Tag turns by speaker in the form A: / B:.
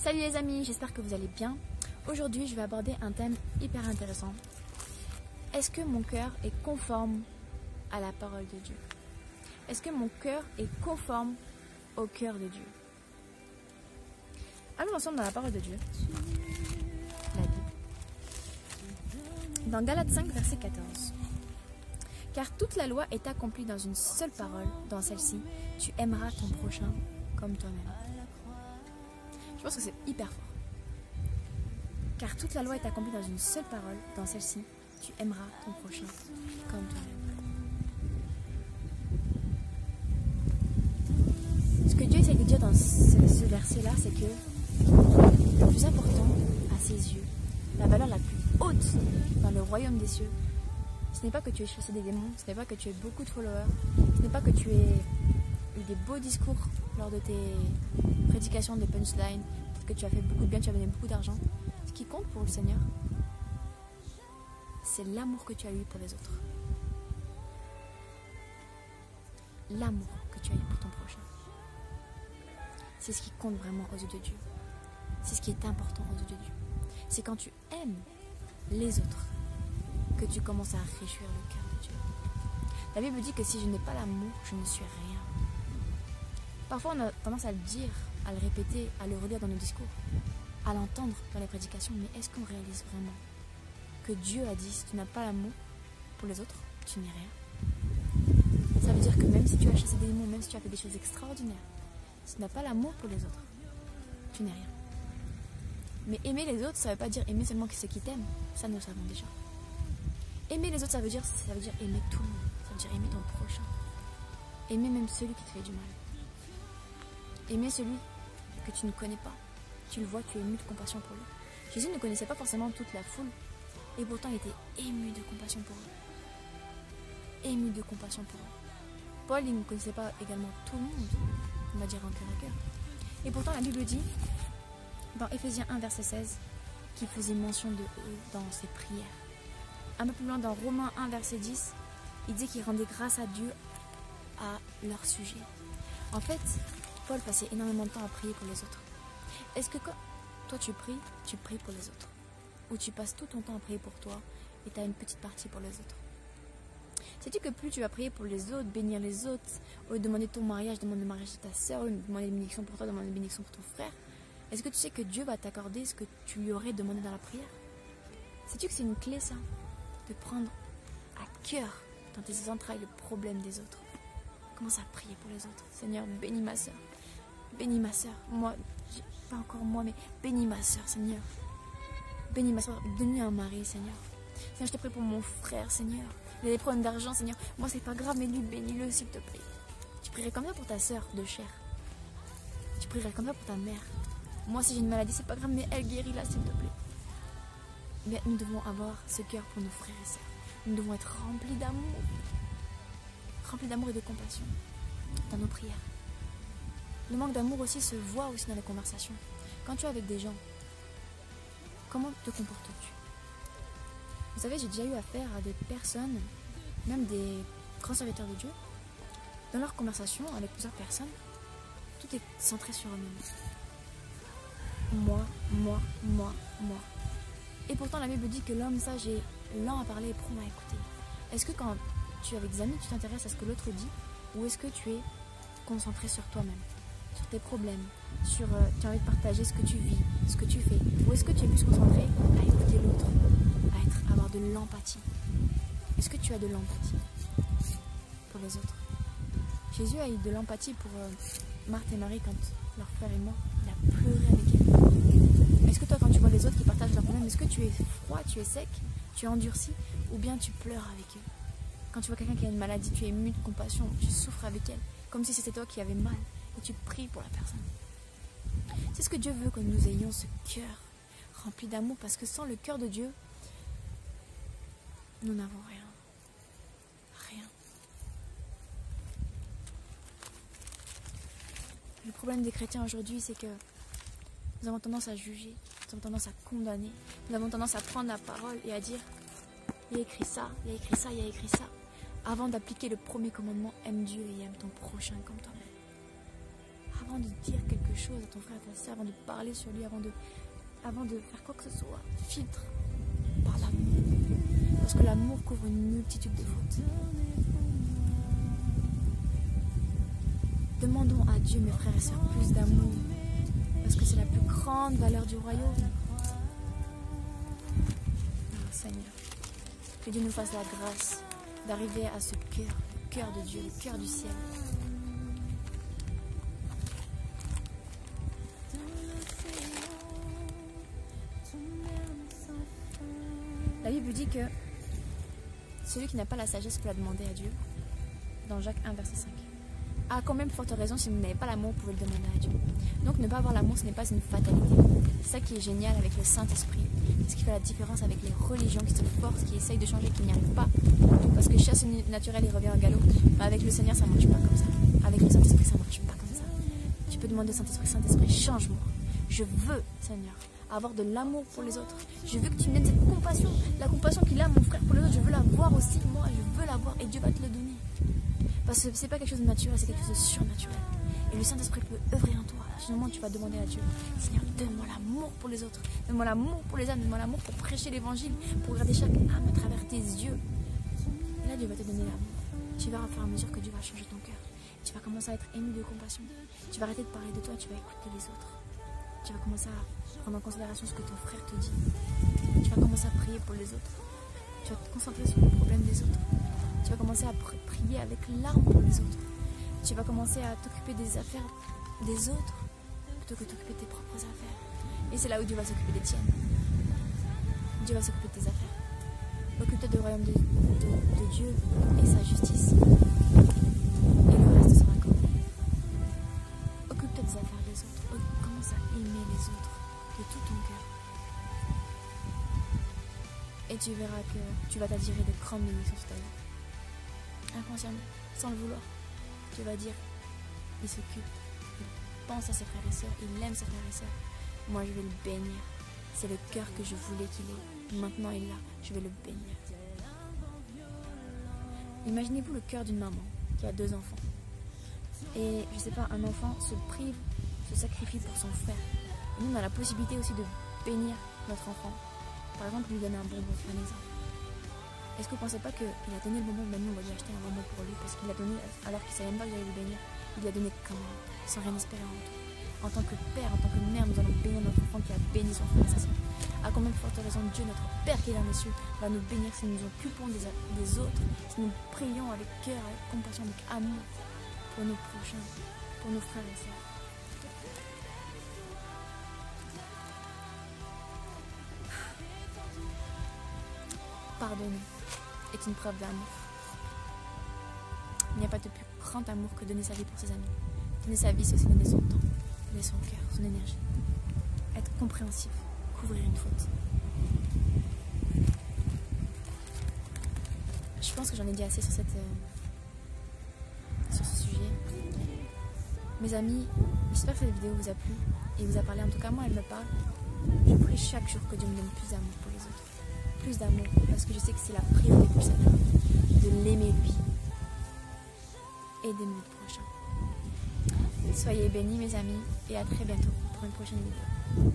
A: Salut les amis, j'espère que vous allez bien. Aujourd'hui, je vais aborder un thème hyper intéressant. Est-ce que mon cœur est conforme à la parole de Dieu? Est-ce que mon cœur est conforme au cœur de Dieu? Allons ensemble dans la parole de Dieu. La Bible. Dans Galates 5, verset 14. Car toute la loi est accomplie dans une seule parole, dans celle-ci, tu aimeras ton prochain comme toi-même. Je pense que c'est hyper fort. Car toute la loi est accomplie dans une seule parole, dans celle-ci, tu aimeras ton prochain comme toi-même. Ce que Dieu essaie de dire dans ce verset-là, c'est que le plus important à ses yeux, la valeur la plus haute dans le royaume des cieux, ce n'est pas que tu aies chassé des démons, ce n'est pas que tu aies beaucoup de followers, ce n'est pas que tu aies eu des beaux discours lors de tes prédications, des punchlines, que tu as fait beaucoup de bien, tu as donné beaucoup d'argent. Ce qui compte pour le Seigneur, c'est l'amour que tu as eu pour les autres. L'amour que tu as eu pour ton prochain. C'est ce qui compte vraiment aux yeux de Dieu. C'est ce qui est important aux yeux de Dieu. C'est quand tu aimes les autres que tu commences à réjouir le cœur de Dieu. La Bible dit que si je n'ai pas l'amour, je ne suis rien. Parfois, on a tendance à le dire, à le répéter, à le relire dans nos discours, à l'entendre dans les prédications, mais est-ce qu'on réalise vraiment que Dieu a dit, si tu n'as pas l'amour pour les autres, tu n'es rien? Ça veut dire que même si tu as chassé des démons, même si tu as fait des choses extraordinaires, si tu n'as pas l'amour pour les autres, tu n'es rien. Mais aimer les autres, ça ne veut pas dire aimer seulement ceux qui t'aiment, ça nous le savons déjà. Aimer les autres, ça veut dire aimer tout le monde, ça veut dire aimer ton prochain, aimer même celui qui te fait du mal. Aimer celui que tu ne connais pas. Tu le vois, tu es ému de compassion pour lui. Jésus ne connaissait pas forcément toute la foule. Et pourtant, il était ému de compassion pour eux. Ému de compassion pour eux. Paul, il ne connaissait pas également tout le monde. On va dire en cœur à cœur. Et pourtant, la Bible dit, dans Éphésiens 1, verset 16, qu'il faisait mention de eux dans ses prières. Un peu plus loin, dans Romains 1, verset 10, il dit qu'il rendait grâce à Dieu à leur sujet. En fait, Paul passait énormément de temps à prier pour les autres. Est-ce que quand toi tu pries pour les autres? Ou tu passes tout ton temps à prier pour toi et tu as une petite partie pour les autres? Sais-tu que plus tu vas prier pour les autres, bénir les autres, ou demander ton mariage, demander le mariage de ta soeur, ou demander une bénédiction pour toi, demander une bénédiction pour ton frère, est-ce que tu sais que Dieu va t'accorder ce que tu lui aurais demandé dans la prière? Sais-tu que c'est une clé ça? De prendre à cœur dans tes entrailles le problème des autres. Commence à prier pour les autres. Seigneur, bénis ma soeur. Bénis ma soeur. Moi, pas encore moi, mais bénis ma soeur, Seigneur. Bénis ma soeur. Donne-lui un mari, Seigneur. Seigneur, je te prie pour mon frère, Seigneur. Il a des problèmes d'argent, Seigneur. Moi, c'est pas grave, mais lui, bénis-le, s'il te plaît. Tu prierais comme ça pour ta soeur de chair. Tu prierais comme ça pour ta mère. Moi, si j'ai une maladie, c'est pas grave, mais elle guérit là, s'il te plaît. Mais nous devons avoir ce cœur pour nos frères et sœurs. Nous devons être remplis d'amour. Remplis d'amour et de compassion dans nos prières. Le manque d'amour aussi se voit aussi dans les conversations. Quand tu es avec des gens, comment te comportes-tu? Vous savez, j'ai déjà eu affaire à des personnes, même des grands serviteurs de Dieu, dans leurs conversations avec plusieurs personnes, tout est centré sur eux-mêmes. Moi. Et pourtant, la Bible dit que l'homme sage est lent à parler et prompt à écouter. Est-ce que quand tu es avec des amis, tu t'intéresses à ce que l'autre dit, ou est-ce que tu es concentré sur toi-même, sur tes problèmes, tu as envie de partager ce que tu vis, ce que tu fais, ou est-ce que tu es plus concentré à écouter l'autre, à avoir de l'empathie? Est-ce que tu as de l'empathie pour les autres? Jésus a eu de l'empathie pour Marthe et Marie quand leur frère est mort. Il a pleuré avec elle. Est-ce que toi, quand tu vois les autres qui partagent leurs problèmes, est-ce que tu es froid, tu es sec, tu es endurci, ou bien tu pleures avec eux? Quand tu vois quelqu'un qui a une maladie, tu es ému de compassion, tu souffres avec elle, comme si c'était toi qui avais mal, et tu pries pour la personne. C'est ce que Dieu veut, que nous ayons ce cœur rempli d'amour, parce que sans le cœur de Dieu, nous n'avons rien. Rien. Le problème des chrétiens aujourd'hui, c'est que nous avons tendance à juger, nous avons tendance à condamner, nous avons tendance à prendre la parole et à dire « il y a écrit ça, il y a écrit ça, il y a écrit ça », avant d'appliquer le premier commandement « aime Dieu et aime ton prochain comme toi-même ». avant de dire quelque chose à ton frère, à ta soeur, avant de parler sur lui, avant de faire quoi que ce soit, filtre par l'amour. Parce que l'amour couvre une multitude de fautes. Demandons à Dieu, mes frères et sœurs, plus d'amour. Parce que c'est la plus grande valeur du royaume. Oh, Seigneur, que Dieu nous fasse la grâce d'arriver à ce cœur, le cœur de Dieu, le cœur du ciel. La Bible dit que celui qui n'a pas la sagesse peut la demander à Dieu. Dans Jacques 1, verset 5. À quand même forte raison, si vous n'avez pas l'amour, vous pouvez le demander à Dieu. Donc ne pas avoir l'amour, ce n'est pas une fatalité. C'est ça qui est génial avec le Saint-Esprit. C'est ce qui fait la différence avec les religions qui se forcent, qui essayent de changer, qui n'y arrivent pas. Parce que chasse naturelle, il revient au galop. Mais avec le Seigneur, ça ne marche pas comme ça. Avec le Saint-Esprit, ça ne marche pas comme ça. Tu peux demander au Saint-Esprit, Saint-Esprit, change-moi. Je veux, Seigneur, avoir de l'amour pour les autres. Je veux que tu me donnes cette compassion. La compassion qu'il a, mon frère, pour les autres, je veux la voir aussi, moi. Je veux la voir et Dieu va te le donner. Parce que c'est pas quelque chose de naturel, c'est quelque chose de surnaturel. Et le Saint-Esprit peut œuvrer en toi. À ce moment, tu vas demander à Dieu, Seigneur, donne-moi l'amour pour les autres. Donne-moi l'amour pour les âmes. Donne-moi l'amour pour prêcher l'évangile. Pour regarder chaque âme à travers tes yeux. Et là, Dieu va te donner l'amour. Tu verras au fur et à mesure que Dieu va changer ton cœur. Tu vas commencer à être ému de compassion. Tu vas arrêter de parler de toi, tu vas écouter les autres. Tu vas commencer à prendre en considération ce que ton frère te dit. Tu vas commencer à prier pour les autres. Tu vas te concentrer sur les problèmes des autres. Tu vas commencer à prier avec larmes pour les autres. Tu vas commencer à t'occuper des affaires des autres plutôt que t'occuper de tes propres affaires. Et c'est là où Dieu va s'occuper des tiennes. Dieu va s'occuper de tes affaires. Occupe-toi du royaume de Dieu et sa justice. Et le reste sera accordé. Occupe-toi des affaires des autres. Commence à aimer les autres de tout ton cœur. Et tu verras que tu vas t'attirer de grandes bénédictions sur ta vie. Inconsciemment, sans le vouloir, tu vas dire, il s'occupe, il pense à ses frères et sœurs, il aime ses frères et sœurs. Moi, je vais le bénir. C'est le cœur que je voulais qu'il ait. Maintenant, il l'a. Je vais le bénir. Imaginez-vous le cœur d'une maman qui a 2 enfants. Et, je sais pas, un enfant se prive, se sacrifie pour son frère. Et nous, on a la possibilité aussi de bénir notre enfant. Par exemple, lui donner un bonbon, un exemple. Est-ce que vous ne pensez pas qu'il a donné le bonbon, mais nous on va lui acheter un bonbon pour lui parce qu'il l'a donné alors qu'il ne savait même pas que j'allais le bénir. Il lui a donné quand même, sans rien espérer en retour. En tant que père, en tant que mère, nous allons bénir notre enfant qui a béni son frère et sa soeur. À combien de forte raison, Dieu, notre Père qui est dans les cieux, va nous bénir si nous nous occupons des autres, si nous prions avec cœur, avec compassion, avec amour pour nos prochains, pour nos frères et sœurs. Pardonner est une preuve d'amour. Il n'y a pas de plus grand amour que donner sa vie pour ses amis. Donner sa vie, c'est aussi donner son temps, donner son cœur, son énergie. Être compréhensif, couvrir une faute. Je pense que j'en ai dit assez sur ce sujet. Mes amis, j'espère que cette vidéo vous a plu et vous a parlé. En tout cas, moi, elle me parle. Je prie chaque jour que Dieu me donne plus d'amour pour les autres. Plus d'amour, parce que je sais que c'est la priorité pour cette femme, de l'aimer lui et d'aimer le prochain. Soyez bénis mes amis et à très bientôt pour une prochaine vidéo.